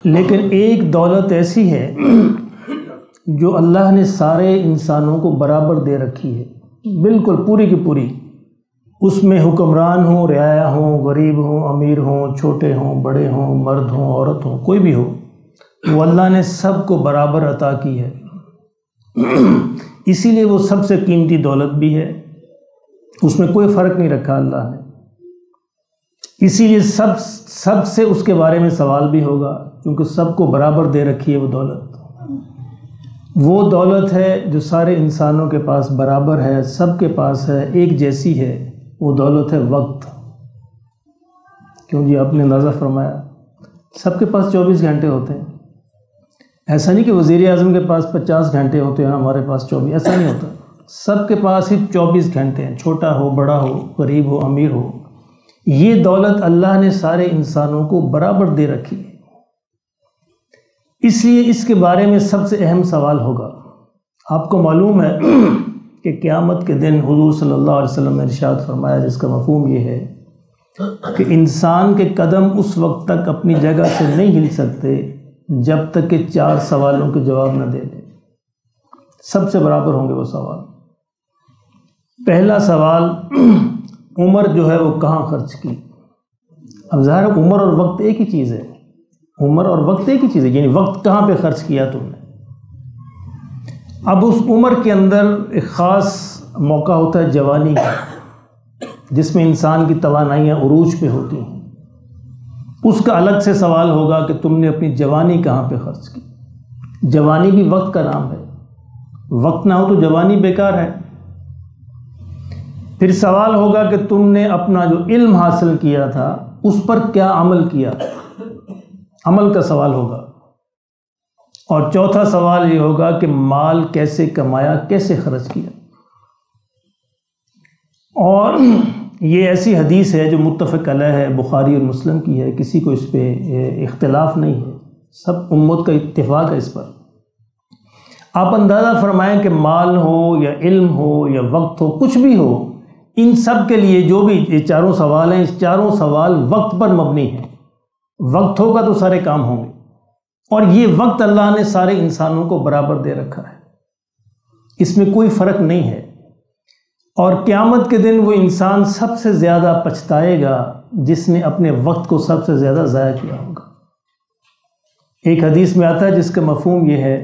لیکن ایک دولت ایسی ہے جو اللہ نے سارے انسانوں کو برابر دے رکھی ہے، بالکل پوری کی پوری۔ اس میں حکمران ہوں، رعایا ہوں، غریب ہوں، امیر ہوں، چھوٹے ہوں، بڑے ہوں، مرد ہوں، عورت ہوں، کوئی بھی ہو، وہ اللہ نے سب کو برابر عطا کی ہے۔ اسی لیے وہ سب سے قیمتی دولت بھی ہے، اس میں کوئی فرق نہیں رکھا اللہ نے۔ اسی لیے سب سے اس کے بارے میں سوال بھی ہوگا، کیونکہ سب کو برابر دے رکھی ہے وہ دولت۔ وہ دولت ہے جو سارے انسانوں کے پاس برابر ہے، سب کے پاس ہے، ایک جیسی ہے، وہ دولت ہے وقت۔ کیوں جی، آپ نے اندازہ فرمایا سب کے پاس 24 گھنٹے ہوتے ہیں۔ ایسا نہیں کہ وزیر اعظم کے پاس 50 گھنٹے ہوتے ہیں، ہمارے پاس 24، ایسا نہیں ہوتا۔ سب کے پاس ہی 24 گھنٹے ہیں، چھوٹا ہو، بڑا ہو، غریب ہو، امیر ہو۔ یہ دولت اللہ نے سارے انسانوں کو برابر دے رکھی ہے، اس لیے اس کے بارے میں سب سے اہم سوال ہوگا۔ آپ کو معلوم ہے کہ قیامت کے دن حضور صلی اللہ علیہ وسلم نے ارشاد فرمایا، جس کا مفہوم یہ ہے کہ انسان کے قدم اس وقت تک اپنی جگہ سے نہیں ہل سکتے جب تک کہ 4 سوالوں کے جواب نہ دے دیں۔ سب سے برابر ہوں گے وہ سوال۔ پہلا سوال، عمر جو ہے وہ کہاں خرچ کی؟ اب ظاہر عمر اور وقت ایک ہی چیز ہے، عمر اور وقت ایک ہی چیز ہے، یعنی وقت کہاں پہ خرچ کیا تم نے۔ اب اس عمر کے اندر ایک خاص موقع ہوتا ہے جوانی کا، جس میں انسان کی توانائیاں عروج پہ ہوتی ہیں۔ اس کا الگ سے سوال ہوگا کہ تم نے اپنی جوانی کہاں پہ خرچ کی۔ جوانی بھی وقت کا نام ہے، وقت نہ ہو تو جوانی بیکار ہے۔ پھر سوال ہوگا کہ تم نے اپنا جو علم حاصل کیا تھا اس پر کیا عمل کیا، عمل کا سوال ہوگا۔ اور چوتھا سوال یہ ہوگا کہ مال کیسے کمایا، کیسے خرچ کیا۔ اور یہ ایسی حدیث ہے جو متفق علیہ ہے، بخاری اور مسلم کی ہے، کسی کو اس پہ اختلاف نہیں ہے، سب امت کا اتفاق ہے اس پر۔ آپ اندازہ فرمائیں کہ مال ہو یا علم ہو یا وقت ہو، کچھ بھی ہو، ان سب کے لیے جو بھی یہ چاروں سوال ہیں، اس چاروں سوال وقت پر مبنی ہیں۔ وقت ہوگا تو سارے کام ہوں گے، اور یہ وقت اللہ نے سارے انسانوں کو برابر دے رکھا ہے، اس میں کوئی فرق نہیں ہے۔ اور قیامت کے دن وہ انسان سب سے زیادہ پچھتائے گا جس نے اپنے وقت کو سب سے زیادہ ضائع کیا ہوگا۔ ایک حدیث میں آتا ہے جس کا مفہوم یہ ہے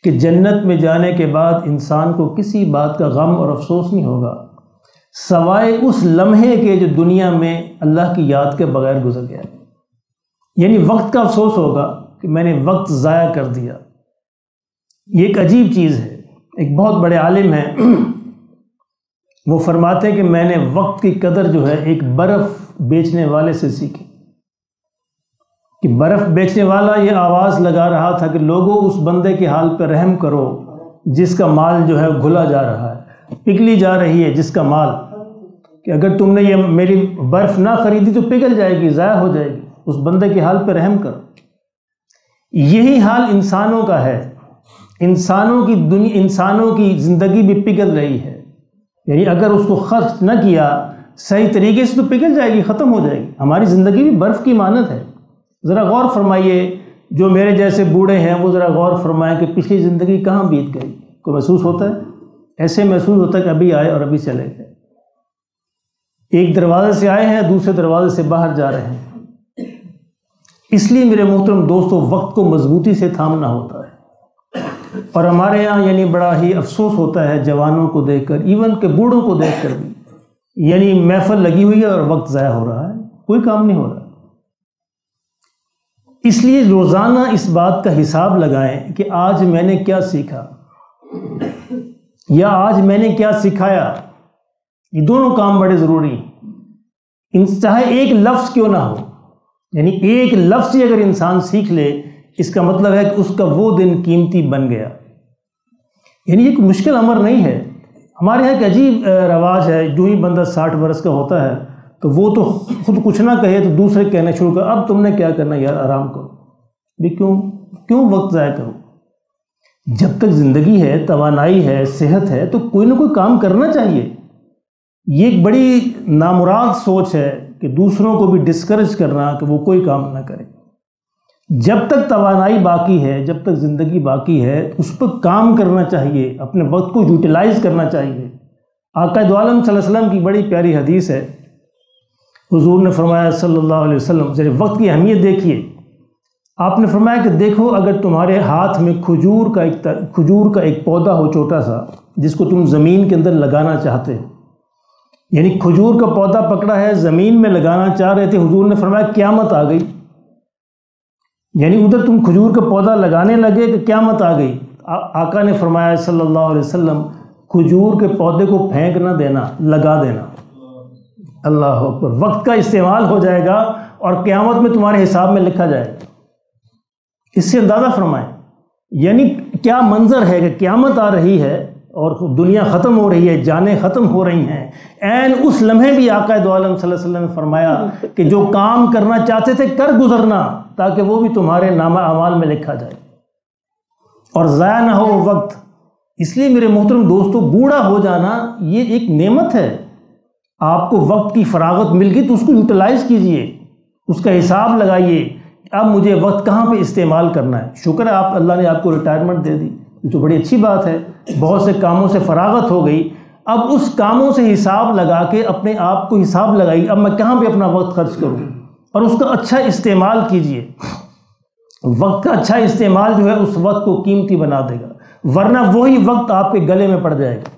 کہ جنت میں جانے کے بعد انسان کو کسی بات کا غم اور افسوس نہیں ہوگا سوائے اس لمحے کے جو دنیا میں اللہ کی یاد کے بغیر گزر گیا، یعنی وقت کا افسوس ہوگا کہ میں نے وقت ضائع کر دیا۔ یہ ایک عجیب چیز ہے۔ ایک بہت بڑے عالم ہیں، وہ فرماتے ہیں کہ میں نے وقت کی قدر جو ہے ایک برف بیچنے والے سے سیکھی، کہ برف بیچنے والا یہ آواز لگا رہا تھا کہ لوگوں اس بندے کے حال پہ رحم کرو جس کا مال جو ہے گھلا جا رہا ہے، پگھلی جا رہی ہے جس کا مال، کہ اگر تم نے یہ میری برف نہ خریدی تو پگھل جائے گی، ضائع ہو جائے گی، اس بندے کے حال پہ رحم کرو۔ یہی حال انسانوں کا ہے، انسانوں کی زندگی بھی پگھل رہی ہے، یعنی اگر اس کو خرچ نہ کیا صحیح طریقے سے تو پگھل جائے گی، ختم ہو جائے گی۔ ہماری زندگی بھی برف کی مانند ہے۔ ذرا غور فرمائیے، جو میرے جیسے بوڑھے ہیں وہ ذرا غور فرمائیں کہ پچھلی زندگی کہاں بیت گئی۔ کو محسوس ہوتا ہے؟ ایسے محسوس ہوتا ہے کہ ابھی آئے اور ابھی چلے گئے، ایک دروازے سے آئے ہیں دوسرے دروازے سے باہر جا رہے ہیں۔ اس لیے میرے محترم دوستو، وقت کو مضبوطی سے تھامنا ہوتا ہے۔ اور ہمارے یہاں یعنی بڑا ہی افسوس ہوتا ہے جوانوں کو دیکھ کر، ایون کہ بوڑھوں کو دیکھ کر بھی، یعنی محفل لگی ہوئی ہے اور وقت ضائع ہو رہا ہے، کوئی کام نہیں ہو رہا۔ اس لیے روزانہ اس بات کا حساب لگائیں کہ آج میں نے کیا سیکھا یا آج میں نے کیا سکھایا۔ یہ دونوں کام بڑے ضروری ہیں، چاہے ایک لفظ کیوں نہ ہو، یعنی ایک لفظ ہی اگر انسان سیکھ لے، اس کا مطلب ہے کہ اس کا وہ دن قیمتی بن گیا۔ یعنی ایک مشکل امر نہیں ہے۔ ہمارے یہاں ایک عجیب رواج ہے، جو ہی بندہ 60 برس کا ہوتا ہے تو وہ تو خود کچھ نہ کہے تو دوسرے کہنا شروع کر، اب تم نے کیا کرنا یار، آرام کرو بھی، کیوں وقت ضائع کرو؟ جب تک زندگی ہے، توانائی ہے، صحت ہے، تو کوئی نہ کوئی کام کرنا چاہیے۔ یہ ایک بڑی نامراد سوچ ہے کہ دوسروں کو بھی ڈسکریج کرنا کہ وہ کوئی کام نہ کرے۔ جب تک توانائی باقی ہے، جب تک زندگی باقی ہے، اس پر کام کرنا چاہیے، اپنے وقت کو یوٹیلائز کرنا چاہیے۔ آقا دو عالم صلی اللہ علیہ وسلم کی بڑی پیاری حدیث ہے، حضور نے فرمایا صلی اللہ علیہ وسلم، ذرا وقت کی اہمیت دیکھیے۔ آپ نے فرمایا کہ دیکھو اگر تمہارے ہاتھ میں کھجور کا ایک پودا ہو چھوٹا سا، جس کو تم زمین کے اندر لگانا چاہتے ہو، یعنی کھجور کا پودا پکڑا ہے، زمین میں لگانا چاہ رہے تھے، حضور نے فرمایا قیامت آ گئی، یعنی ادھر تم کھجور کا پودا لگانے لگے کہ قیامت آ گئی۔ آقا نے فرمایا صلی اللہ علیہ وسلم، کھجور کے پودے کو پھینک نہ دینا، لگا دینا۔ اللہ اکبر، وقت کا استعمال ہو جائے گا اور قیامت میں تمہارے حساب میں لکھا جائے گا۔ اس سے اندازہ فرمائیں، یعنی کیا منظر ہے کہ قیامت آ رہی ہے اور دنیا ختم ہو رہی ہے، جانیں ختم ہو رہی ہیں، عین اس لمحے بھی آقا دو عالم صلی اللہ علیہ وسلم نے فرمایا کہ جو کام کرنا چاہتے تھے کر گزرنا، تاکہ وہ بھی تمہارے نامہ اعمال میں لکھا جائے اور ضائع نہ ہو وقت۔ اس لیے میرے محترم دوستو، بوڑھا ہو جانا یہ ایک نعمت ہے۔ آپ کو وقت کی فراغت مل گئی تو اس کو یوٹیلائز کیجئے، اس کا حساب لگائیے، اب مجھے وقت کہاں پہ استعمال کرنا ہے۔ شکر ہے اللہ نے آپ کو ریٹائرمنٹ دے دی، جو بڑی اچھی بات ہے، بہت سے کاموں سے فراغت ہو گئی۔ اب اس کاموں سے حساب لگا کے اپنے آپ کو حساب لگائی، اب میں کہاں پہ اپنا وقت خرچ کروں، اور اس کا اچھا استعمال کیجئے۔ وقت کا اچھا استعمال جو ہے اس وقت کو قیمتی بنا دے گا، ورنہ وہی وقت آپ کے گلے میں پڑ جائے گا،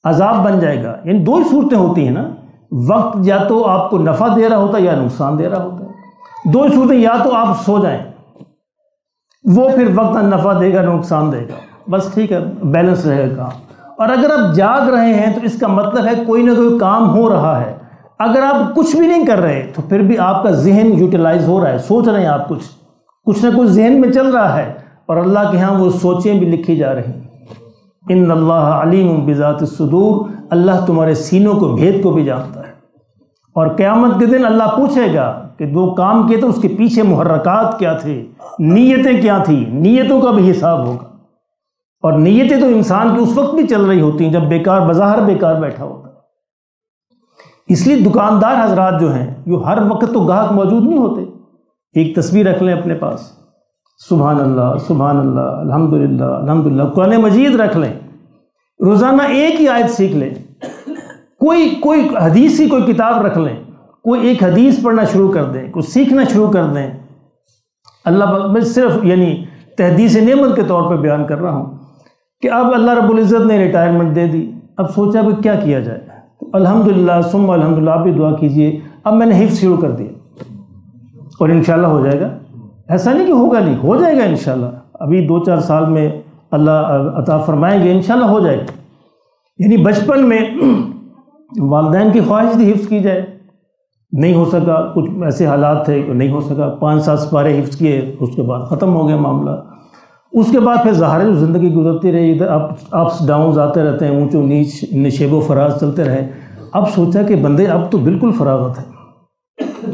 عذاب بن جائے گا۔ یعنی دو ہی صورتیں ہوتی ہیں نا، وقت یا تو آپ کو نفع دے رہا ہوتا ہے یا نقصان دے رہا ہوتا ہے۔ دو ہی صورتیں، یا تو آپ سو جائیں، وہ پھر وقت نہ نفع دے گا نہ نقصان دے گا، بس ٹھیک ہے، بیلنس رہے گا کام۔ اور اگر آپ جاگ رہے ہیں تو اس کا مطلب ہے کوئی نہ کوئی کام ہو رہا ہے۔ اگر آپ کچھ بھی نہیں کر رہے تو پھر بھی آپ کا ذہن یوٹیلائز ہو رہا ہے، سوچ رہے ہیں آپ، کچھ نہ کچھ ذہن میں چل رہا ہے، اور اللہ کے ہاں وہ سوچیں بھی لکھی جا رہی ہیں۔ ان اللہ علیم بذات الصدور، اللہ تمہارے سینوں کو، بھید کو بھی جانتا ہے۔ اور قیامت کے دن اللہ پوچھے گا کہ دو کام کیے تو اس کے پیچھے محرکات کیا تھے، نیتیں کیا تھیں، نیتوں کا بھی حساب ہوگا۔ اور نیتیں تو انسان کی اس وقت بھی چل رہی ہوتی ہیں جب بیکار، بظاہر بیکار بیٹھا ہوتا ہے۔ اس لیے دکاندار حضرات جو ہیں، جو ہر وقت تو گاہک موجود نہیں ہوتے، ایک تصویر رکھ لیں اپنے پاس، سبحان اللہ سبحان اللہ الحمدللہ الحمدللہ، قرآن مجید رکھ لیں، روزانہ ایک ہی آیت سیکھ لیں، کوئی حدیث کی کوئی کتاب رکھ لیں، کوئی ایک حدیث پڑھنا شروع کر دیں، کوئی سیکھنا شروع کر دیں۔ اللہ، میں صرف یعنی تحدیث نعمت کے طور پہ بیان کر رہا ہوں کہ اب اللہ رب العزت نے ریٹائرمنٹ دے دی، اب سوچا کہ کیا کیا جائے، الحمدللہ ثم الحمدللہ، آپ بھی دعا کیجئے۔ اب میں نے حفظ شروع کر دیا اور انشاءاللہ ہو جائے گا، ایسا نہیں کہ ہوگا نہیں، ہو جائے گا انشاءاللہ، ابھی 2-4 سال میں اللہ عطا فرمائیں گے، انشاءاللہ ہو جائے گا۔ یعنی بچپن میں والدین کی خواہش تھی حفظ کی جائے، نہیں ہو سکا، کچھ ایسے حالات تھے کہ نہیں ہو سکا، 5-7 سپارے حفظ کیے، اس کے بعد ختم ہو گیا معاملہ۔ اس کے بعد پھر ظاہر ہے زندگی گزرتی رہی، ادھر اپس ڈاؤنز آتے رہتے ہیں، اونچ و نیچ، نشیب و فراز چلتے رہے۔ اب سوچا کہ بندے اب تو بالکل فراغت ہے،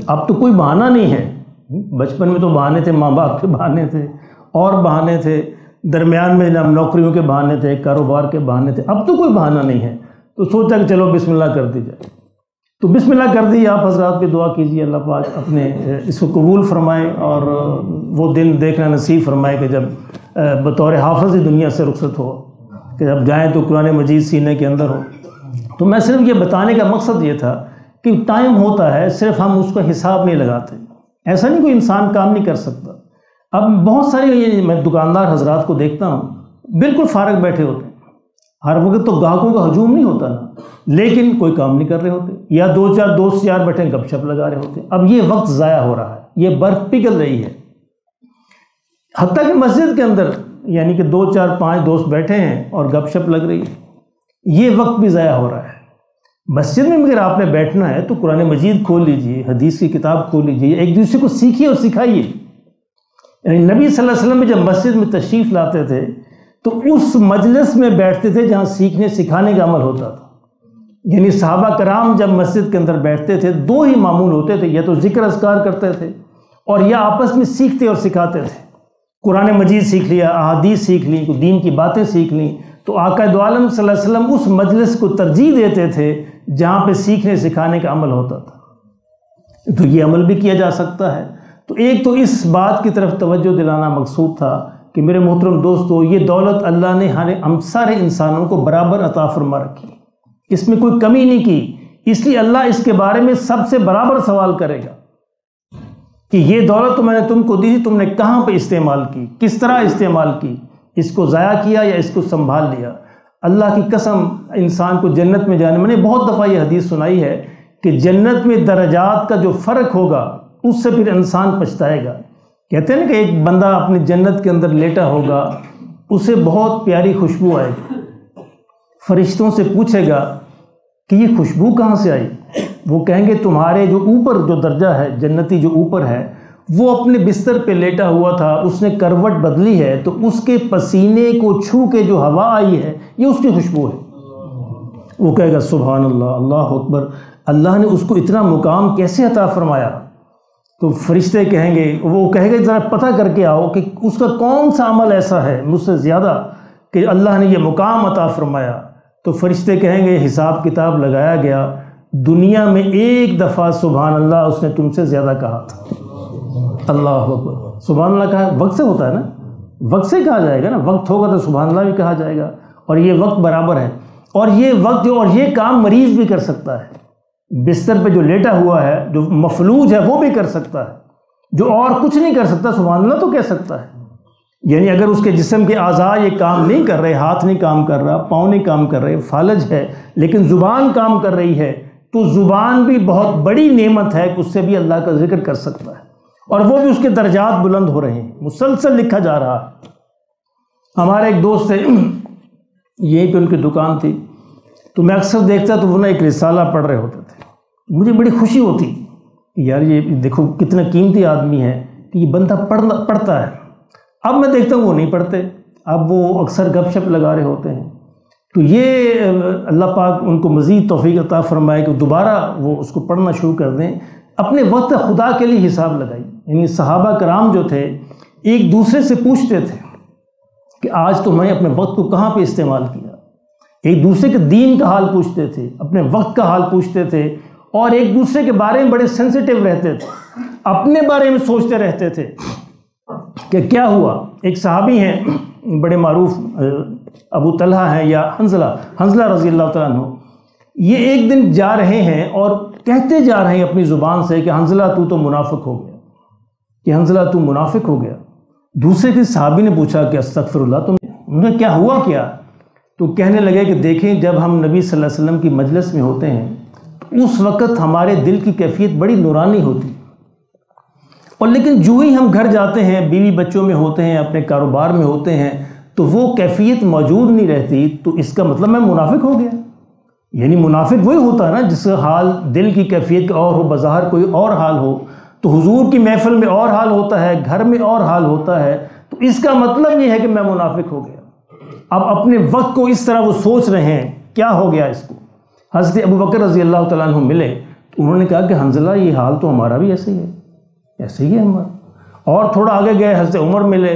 اب تو کوئی بہانہ نہیں ہے۔ بچپن میں تو بہانے تھے، ماں باپ کے بہانے تھے، اور بہانے تھے، درمیان میں نوکریوں کے بہانے تھے، کاروبار کے بہانے تھے، اب تو کوئی بہانہ نہیں ہے۔ تو سوچا کہ چلو بسم اللہ کر دی جائے، تو بسم اللہ کر دی۔ آپ حضرات بھی دعا کیجیے اللہ پاک اپنے اس کو قبول فرمائے، اور وہ دن دیکھنا نصیب فرمائے کہ جب بطور حافظ ہی دنیا سے رخصت ہو، کہ جب جائیں تو قرآن مجید سینے کے اندر ہو۔ تو میں صرف یہ بتانے کا مقصد یہ تھا کہ ٹائم ہوتا ہے، صرف ہم اس کا حساب نہیں لگاتے، ایسا نہیں کوئی انسان کام نہیں کر سکتا۔ اب بہت سارے میں دکاندار حضرات کو دیکھتا ہوں، بالکل فارغ بیٹھے ہوتے ہیں، ہر وقت تو گاہکوں کا ہجوم نہیں ہوتا نا، لیکن کوئی کام نہیں کر رہے ہوتے، یا 2-4 دوست یار بیٹھے گپ شپ لگا رہے ہوتے ہیں۔ اب یہ وقت ضائع ہو رہا ہے، یہ برف پگھل رہی ہے، حتیٰ کہ مسجد کے اندر یعنی کہ 2-4-5 دوست بیٹھے ہیں اور گپ شپ لگ رہی ہے، یہ وقت بھی ضائع ہو رہا ہے۔ مسجد میں اگر آپ نے بیٹھنا ہے تو قرآن مجید کھول لیجئے، حدیث کی کتاب کھول لیجئے، ایک دوسرے کو سیکھیے اور سکھائیے۔ یعنی نبی صلی اللہ علیہ وسلم جب مسجد میں تشریف لاتے تھے تو اس مجلس میں بیٹھتے تھے جہاں سیکھنے سکھانے کا عمل ہوتا تھا۔ یعنی صحابہ کرام جب مسجد کے اندر بیٹھتے تھے 2 ہی معمول ہوتے تھے، یا تو ذکر اذکار کرتے تھے اور یا آپس میں سیکھتے اور سکھاتے تھے۔ قرآن مجید سیکھ لیا، احادیث سیکھ لی، کوئی دین کی باتیں سیکھ لیں، تو آقا دو عالم صلی اللہ علیہ وسلم اس مجلس کو ترجیح دیتے تھے جہاں پہ سیکھنے سکھانے کا عمل ہوتا تھا۔ تو یہ عمل بھی کیا جا سکتا ہے۔ تو ایک تو اس بات کی طرف توجہ دلانا مقصود تھا کہ میرے محترم دوستو، یہ دولت اللہ نے ہم سارے انسانوں کو برابر عطا فرما رکھی، اس میں کوئی کمی نہیں کی، اس لیے اللہ اس کے بارے میں سب سے برابر سوال کرے گا کہ یہ دولت تو میں نے تم کو دی تھی، تم نے کہاں پہ استعمال کی، کس طرح استعمال کی، اس کو ضائع کیا یا اس کو سنبھال لیا۔ اللہ کی قسم، انسان کو جنت میں جانے، میں نے بہت دفعہ یہ حدیث سنائی ہے کہ جنت میں درجات کا جو فرق ہوگا اس سے پھر انسان پچھتائے گا۔ کہتے ہیں نا کہ ایک بندہ اپنی جنت کے اندر لیٹا ہوگا، اسے بہت پیاری خوشبو آئے گی، فرشتوں سے پوچھے گا کہ یہ خوشبو کہاں سے آئی؟ وہ کہیں گے تمہارے جو اوپر جو درجہ ہے، جنتی جو اوپر ہے، وہ اپنے بستر پہ لیٹا ہوا تھا، اس نے کروٹ بدلی ہے تو اس کے پسینے کو چھو کے جو ہوا آئی ہے یہ اس کی خوشبو ہے۔ وہ کہے گا سبحان اللہ، اللہ اکبر، اللہ نے اس کو اتنا مقام کیسے عطا فرمایا؟ تو فرشتے کہیں گے، وہ کہے گا ذرا پتہ کر کے آؤ کہ اس کا کون سا عمل ایسا ہے مجھ سے زیادہ کہ اللہ نے یہ مقام عطا فرمایا۔ تو فرشتے کہیں گے حساب کتاب لگایا گیا، دنیا میں ایک دفعہ سبحان اللہ اس نے تم سے زیادہ کہا تھا۔ اللہ اکبر، سبحان اللہ کہا وقت سے ہوتا ہے نا، وقت سے کہا جائے گا نا، وقت ہوگا تو سبحان اللہ بھی کہا جائے گا، اور یہ وقت برابر ہے، اور یہ وقت اور یہ کام مریض بھی کر سکتا ہے، بستر پہ جو لیٹا ہوا ہے، جو مفلوج ہے وہ بھی کر سکتا ہے، جو اور کچھ نہیں کر سکتا سبحان اللہ تو کہہ سکتا ہے۔ یعنی اگر اس کے جسم کے اعضاء یہ کام نہیں کر رہے، ہاتھ نہیں کام کر رہا، پاؤں نہیں کام کر رہے، فالج ہے، لیکن زبان کام کر رہی ہے، تو زبان بھی بہت بڑی نعمت ہے کہ اس سے بھی اللہ کا ذکر کر سکتا ہے، اور وہ بھی اس کے درجات بلند ہو رہے ہیں، مسلسل لکھا جا رہا ہے۔ ہمارے ایک دوست تھے، یہیں پہ ان کی دکان تھی، تو میں اکثر دیکھتا تو وہ نا ایک رسالہ پڑھ رہے ہوتے تھے، مجھے بڑی خوشی ہوتی کہ یار یہ دیکھو کتنا قیمتی آدمی ہے کہ یہ بندہ پڑھتا ہے۔ اب میں دیکھتا ہوں وہ نہیں پڑھتے، اب وہ اکثر گپ شپ لگا رہے ہوتے ہیں، تو یہ اللہ پاک ان کو مزید توفیق عطا فرمائے کہ دوبارہ وہ اس کو پڑھنا شروع کر دیں، اپنے وقت خدا کے لیے حساب لگائی۔ یعنی صحابہ کرام جو تھے ایک دوسرے سے پوچھتے تھے کہ آج تو میں اپنے وقت کو کہاں پہ استعمال کیا، ایک دوسرے کے دین کا حال پوچھتے تھے، اپنے وقت کا حال پوچھتے تھے، اور ایک دوسرے کے بارے میں بڑے سینسیٹیو رہتے تھے، اپنے بارے میں سوچتے رہتے تھے کہ کیا ہوا۔ ایک صحابی ہیں بڑے معروف، ابو طلحہ ہیں یا حنظلہ رضی اللہ تعالیٰ عنہ، یہ ایک دن جا رہے ہیں اور کہتے جا رہے ہیں اپنی زبان سے کہ حنظلہ تو منافق ہو گیا، کہ حنظلہ تو منافق ہو گیا۔ دوسرے کے صحابی نے پوچھا کہ استغفر اللہ، انہیں کیا ہوا کیا؟ تو کہنے لگے کہ دیکھیں جب ہم نبی صلی اللہ علیہ وسلم کی مجلس میں ہوتے ہیں تو اس وقت ہمارے دل کی کیفیت بڑی نورانی ہوتی، اور لیکن جو ہی ہم گھر جاتے ہیں، بیوی بچوں میں ہوتے ہیں، اپنے کاروبار میں ہوتے ہیں، تو وہ کیفیت موجود نہیں رہتی، تو اس کا مطلب میں منافق ہو گیا۔ یعنی منافق وہی ہوتا ہے نا جس کا حال دل کی کیفیت کا اور ہو، بظاہر کوئی اور حال ہو، تو حضور کی محفل میں اور حال ہوتا ہے، گھر میں اور حال ہوتا ہے، تو اس کا مطلب یہ ہے کہ میں منافق ہو گیا۔ اب اپنے وقت کو اس طرح وہ سوچ رہے ہیں کیا ہو گیا اس کو۔ حضرت ابو بکر رضی اللہ تعالیٰ عنہ ملے تو انہوں نے کہا کہ حنظلہ یہ حال تو ہمارا بھی ایسے ہی ہے، ایسے ہی ہے ہمارا۔ اور تھوڑا آگے گئے حضرت عمر ملے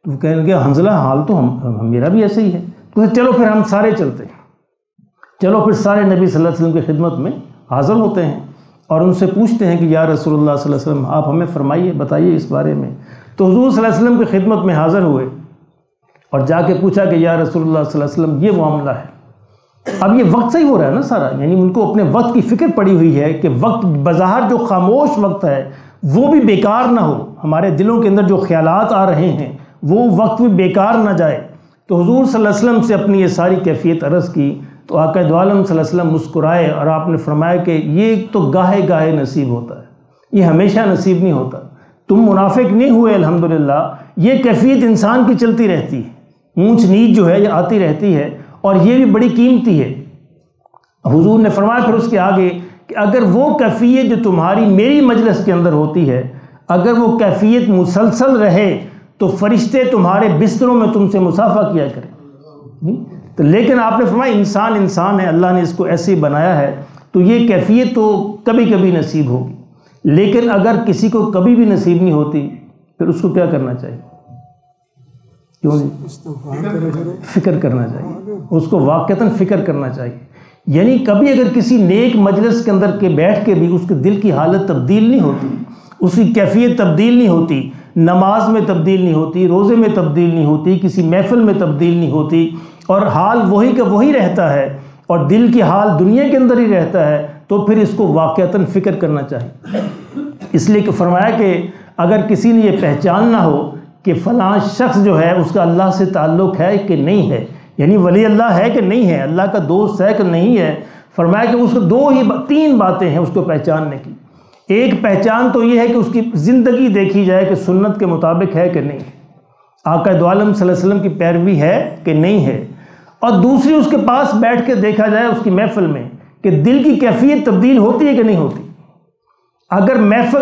تو کہنے لگے حنظلہ حال تو میرا بھی ایسے ہی ہے۔ تو چلو پھر ہم سارے چلتے ہیں، چلو پھر سارے نبی صلی اللہ علیہ وسلم کی خدمت میں حاضر ہوتے ہیں اور ان سے پوچھتے ہیں کہ یا رسول اللہ صلی اللہ علیہ وسلم آپ ہمیں فرمائیے، بتائیے اس بارے میں۔ تو حضور صلی اللہ علیہ وسلم کی خدمت میں حاضر ہوئے اور جا کے پوچھا کہ یا رسول اللہ صلی اللہ علیہ وسلم یہ معاملہ ہے۔ اب یہ وقت سے ہی ہو رہا ہے نا سارا، یعنی ان کو اپنے وقت کی فکر پڑی ہوئی ہے کہ وقت بظاہر جو خاموش وقت ہے وہ بھی بیکار نہ ہو، ہمارے دلوں کے اندر جو خیالات آ رہے ہیں وہ وقت بھی بیکار نہ جائے۔ تو حضور صلی اللہ علیہ وسلم سے اپنی یہ ساری کیفیت عرض کی تو آقا دو عالم صلی اللہ علیہ وسلم مسکرائے اور آپ نے فرمایا کہ یہ تو گاہے گاہے نصیب ہوتا ہے، یہ ہمیشہ نصیب نہیں ہوتا، تم منافق نہیں ہوئے الحمدللہ، یہ کیفیت انسان کی چلتی رہتی ہے، اونچ نیچ جو ہے یہ آتی رہتی ہے، اور یہ بھی بڑی قیمتی ہے۔ حضور نے فرمایا پھر اس کے آگے کہ اگر وہ کیفیت جو تمہاری میری مجلس کے اندر ہوتی ہے، اگر وہ کیفیت مسلسل رہے تو فرشتے تمہارے بستروں میں تم سے مصافحہ کیا کریں۔ تو لیکن آپ نے فرمایا انسان ہے، اللہ نے اس کو ایسے ہی بنایا ہے، تو یہ کیفیت تو کبھی کبھی نصیب ہوگی، لیکن اگر کسی کو کبھی بھی نصیب نہیں ہوتی پھر اس کو کیا کرنا چاہیے؟ کیوں نہیں؟ فکر کرنا چاہیے، اس کو واقعتاً فکر کرنا چاہیے۔ یعنی کبھی اگر کسی نیک مجلس کے اندر کے بیٹھ کے بھی اس کے دل کی حالت تبدیل نہیں ہوتی، اس کی کیفیت تبدیل نہیں ہوتی، نماز میں تبدیل نہیں ہوتی، روزے میں تبدیل نہیں ہوتی، کسی محفل میں تبدیل نہیں ہوتی، اور حال وہی کا وہی رہتا ہے، اور دل کی حال دنیا کے اندر ہی رہتا ہے، تو پھر اس کو واقعتاً فکر کرنا چاہیے۔ اس لیے کہ فرمایا کہ اگر کسی نے یہ پہچاننا ہو کہ فلاں شخص جو ہے اس کا اللہ سے تعلق ہے کہ نہیں ہے، یعنی ولی اللہ ہے کہ نہیں ہے، اللہ کا دوست ہے کہ نہیں ہے، فرمایا کہ اس کو تین باتیں ہیں اس کو پہچاننے کی۔ ایک پہچان تو یہ ہے کہ اس کی زندگی دیکھی جائے کہ سنت کے مطابق ہے کہ نہیں، آقا دو عالم صلی اللہ علیہ وسلم کی پیروی ہے کہ نہیں ہے، اور دوسری اس کے پاس بیٹھ کے دیکھا جائے اس کی محفل میں کہ دل کی کیفیت تبدیل ہوتی ہے کہ نہیں ہوتی۔ اگر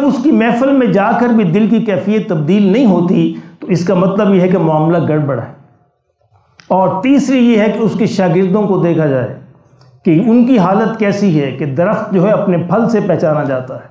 اس کی محفل میں جا کر بھی دل کی کیفیت تبدیل نہیں ہوتی تو اس کا مطلب یہ ہے کہ معاملہ گڑبڑ ہے۔ اور تیسری یہ ہے کہ اس کے شاگردوں کو دیکھا جائے کہ ان کی حالت کیسی ہے، کہ درخت جو ہے اپنے پھل سے پہچانا جاتا ہے،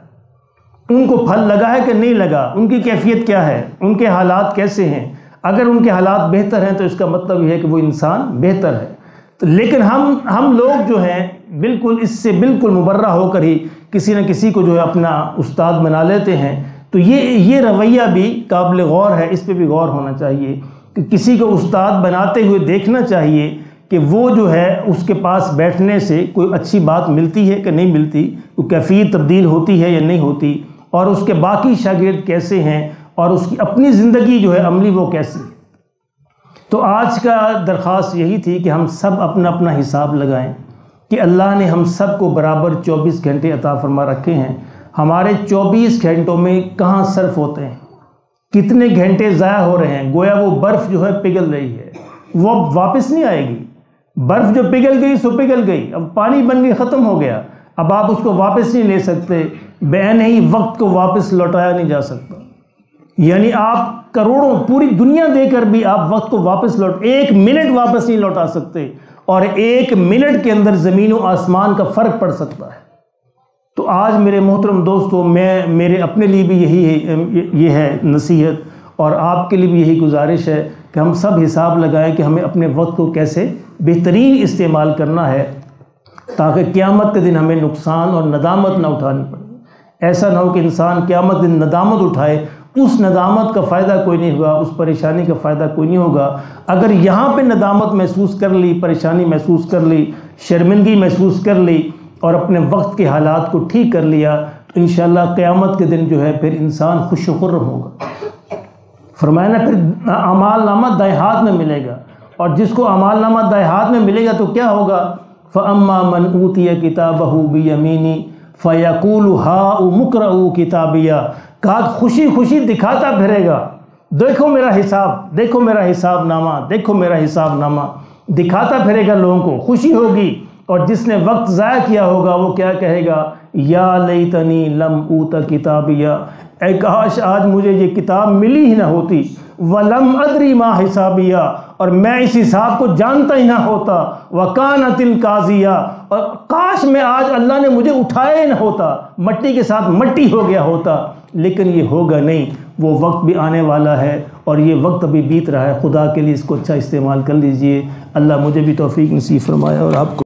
ان کو پھل لگا ہے کہ نہیں لگا، ان کی کیفیت کیا ہے، ان کے حالات کیسے ہیں۔ اگر ان کے حالات بہتر ہیں تو اس کا مطلب یہ ہے کہ وہ انسان بہتر ہے۔ لیکن ہم لوگ جو ہیں بالکل اس سے بالکل مبرہ ہو کر ہی کسی نہ کسی کو جو ہے اپنا استاد بنا لیتے ہیں، تو یہ رویہ بھی قابل غور ہے، اس پہ بھی غور ہونا چاہیے کہ کسی کو استاد بناتے ہوئے دیکھنا چاہیے کہ وہ جو ہے اس کے پاس بیٹھنے سے کوئی اچھی بات ملتی ہے کہ نہیں ملتی، کوئی کیفیت تبدیل ہوتی ہے یا نہیں ہوتی، اور اس کے باقی شاگرد کیسے ہیں، اور اس کی اپنی زندگی جو ہے عملی وہ کیسی ہے۔ تو آج کا درخواست یہی تھی کہ ہم سب اپنا اپنا حساب لگائیں کہ اللہ نے ہم سب کو برابر 24 گھنٹے عطا فرما رکھے ہیں، ہمارے 24 گھنٹوں میں کہاں صرف ہوتے ہیں، کتنے گھنٹے ضائع ہو رہے ہیں۔ گویا وہ برف جو ہے پگھل رہی ہے، وہ اب واپس نہیں آئے گی۔ برف جو پگھل گئی سو پگھل گئی، اب پانی بن گئی، ختم ہو گیا، اب آپ اس کو واپس نہیں لے سکتے، بعین ہی وقت کو واپس لوٹایا نہیں جا سکتا۔ یعنی آپ کروڑوں پوری دنیا دے کر بھی آپ وقت کو واپس ایک منٹ واپس نہیں لوٹا سکتے، اور ایک منٹ کے اندر زمین و آسمان کا فرق پڑ سکتا ہے۔ تو آج میرے محترم دوستو، میرے اپنے لیے بھی یہ ہے نصیحت، اور آپ کے لیے بھی یہی گزارش ہے کہ ہم سب حساب لگائیں کہ ہمیں اپنے وقت کو کیسے بہترین استعمال کرنا ہے، تاکہ قیامت کے دن ہمیں نقصان اور ندامت نہ اٹھانی پڑے۔ ایسا نہ ہو کہ انسان قیامت دن ندامت اٹھائے، اس ندامت کا فائدہ کوئی نہیں ہوگا، اس پریشانی کا فائدہ کوئی نہیں ہوگا۔ اگر یہاں پہ ندامت محسوس کر لی، پریشانی محسوس کر لی، شرمندگی محسوس کر لی، اور اپنے وقت کے حالات کو ٹھیک کر لیا، تو انشاءاللہ قیامت کے دن جو ہے پھر انسان خوش و خرم ہوگا۔ فرمایا نا، پھر اعمال نامہ دائیں ہاتھ میں ملے گا، اور جس کو اعمال نامہ دائیں ہاتھ میں ملے گا تو کیا ہوگا؟ فَأَمَّا مَنْ أُوتِيَ كِتَابَهُ بِيَمِينِهِ فَيَقُولُ هَاؤُمُ اقْرَءُوا كِتَابِيَهْ، کہا خوشی خوشی دکھاتا پھرے گا، دیکھو میرا حساب، دیکھو میرا حساب نامہ، دیکھو میرا حساب نامہ، دکھاتا پھرے گا لوگوں کو، خوشی ہوگی۔ اور جس نے وقت ضائع کیا ہوگا وہ کیا کہے گا؟ یا لیتنی لم اوت کتابیہ، اے کاش آج مجھے یہ کتاب ملی ہی نہ ہوتی، ولم ادری ما حسابیہ، اور میں اس حساب کو جانتا ہی نہ ہوتا، وکانت القاضیہ، اور کاش میں آج اللہ نے مجھے اٹھایا ہی نہ ہوتا، مٹی کے ساتھ مٹی ہو گیا ہوتا۔ لیکن یہ ہوگا نہیں، وہ وقت بھی آنے والا ہے، اور یہ وقت ابھی بیت رہا ہے۔ خدا کے لیے اس کو اچھا استعمال کر لیجئے۔ اللہ مجھے بھی توفیق نصیب فرمائے اور آپ کو۔